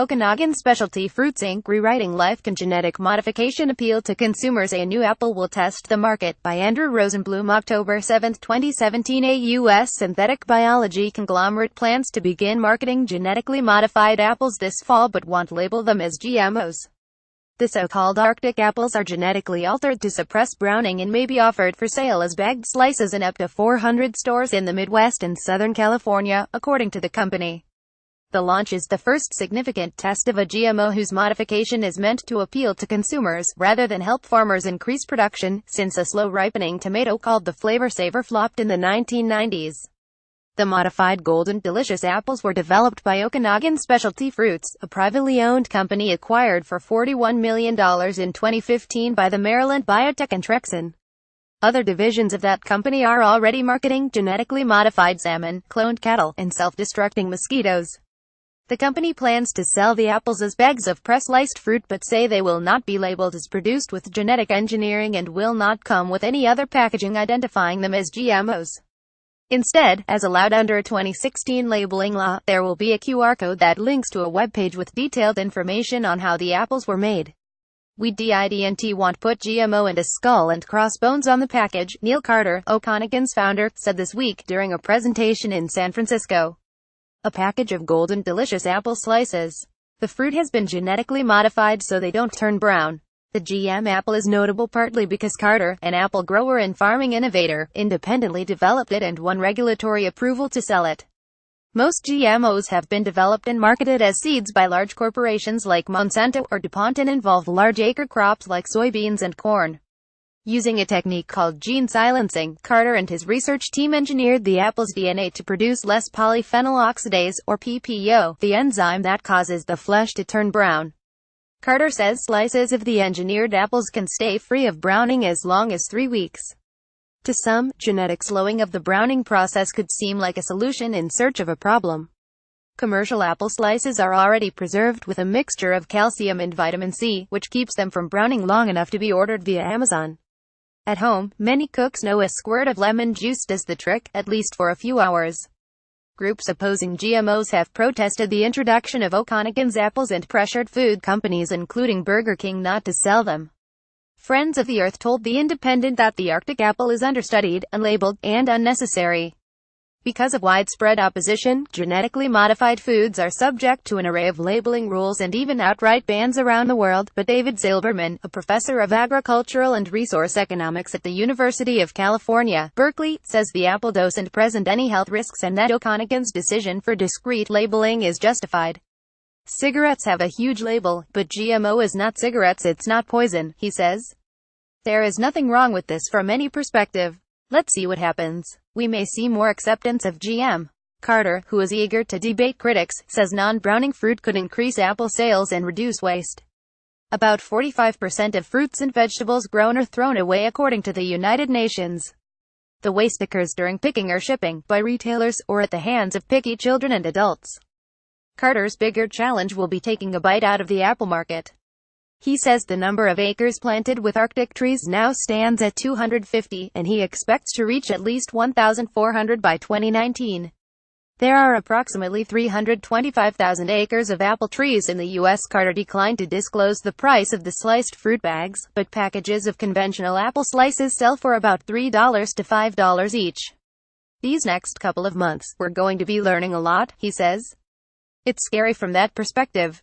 Okanagan Specialty Fruits Inc. Rewriting Life Can Genetic Modification Appeal to Consumers. A New Apple Will Test the Market, by Andrew Rosenblum. October 7, 2017. A U.S. synthetic biology conglomerate plans to begin marketing genetically modified apples this fall but won't label them as GMOs. The so-called Arctic apples are genetically altered to suppress browning and may be offered for sale as bagged slices in up to 400 stores in the Midwest and Southern California, according to the company. The launch is the first significant test of a GMO whose modification is meant to appeal to consumers, rather than help farmers increase production, since a slow-ripening tomato called the Flavor Saver flopped in the 1990s. The modified Golden Delicious apples were developed by Okanagan Specialty Fruits, a privately owned company acquired for $41 million in 2015 by the Maryland biotech Entrexon. Other divisions of that company are already marketing genetically modified salmon, cloned cattle, and self-destructing mosquitoes. The company plans to sell the apples as bags of press-sliced fruit but say they will not be labeled as produced with genetic engineering and will not come with any other packaging identifying them as GMOs. Instead, as allowed under a 2016 labeling law, there will be a QR code that links to a web page with detailed information on how the apples were made. We didn't want put GMO and a skull and crossbones on the package, Neil Carter, Okanagan's founder, said this week during a presentation in San Francisco. A package of Golden Delicious apple slices. The fruit has been genetically modified so they don't turn brown. The GM apple is notable partly because Carter, an apple grower and farming innovator, independently developed it and won regulatory approval to sell it. Most GMOs have been developed and marketed as seeds by large corporations like Monsanto or DuPont and involve large acre crops like soybeans and corn. Using a technique called gene silencing, Carter and his research team engineered the apple's DNA to produce less polyphenol oxidase, or PPO, the enzyme that causes the flesh to turn brown. Carter says slices of the engineered apples can stay free of browning as long as 3 weeks. To some, genetic slowing of the browning process could seem like a solution in search of a problem. Commercial apple slices are already preserved with a mixture of calcium and vitamin C, which keeps them from browning long enough to be ordered via Amazon. At home, many cooks know a squirt of lemon juice does the trick, at least for a few hours. Groups opposing GMOs have protested the introduction of Okanagan's apples and pressured food companies including Burger King not to sell them. Friends of the Earth told The Independent that the Arctic apple is understudied, unlabeled, and unnecessary. Because of widespread opposition, genetically modified foods are subject to an array of labeling rules and even outright bans around the world, but David Zilberman, a professor of agricultural and resource economics at the University of California, Berkeley, says the apple doesn't present any health risks and that Okanagan's decision for discreet labeling is justified. Cigarettes have a huge label, but GMO is not cigarettes, it's not poison, he says. There is nothing wrong with this from any perspective. Let's see what happens. We may see more acceptance of GM. Carter, who is eager to debate critics, says non-browning fruit could increase apple sales and reduce waste. About 45% of fruits and vegetables grown are thrown away according to the United Nations. The waste occurs during picking or shipping, by retailers, or at the hands of picky children and adults. Carter's bigger challenge will be taking a bite out of the apple market. He says the number of acres planted with Arctic trees now stands at 250, and he expects to reach at least 1,400 by 2019. There are approximately 325,000 acres of apple trees in the U.S. Carter declined to disclose the price of the sliced fruit bags, but packages of conventional apple slices sell for about $3 to $5 each. These next couple of months, we're going to be learning a lot, he says. It's scary from that perspective.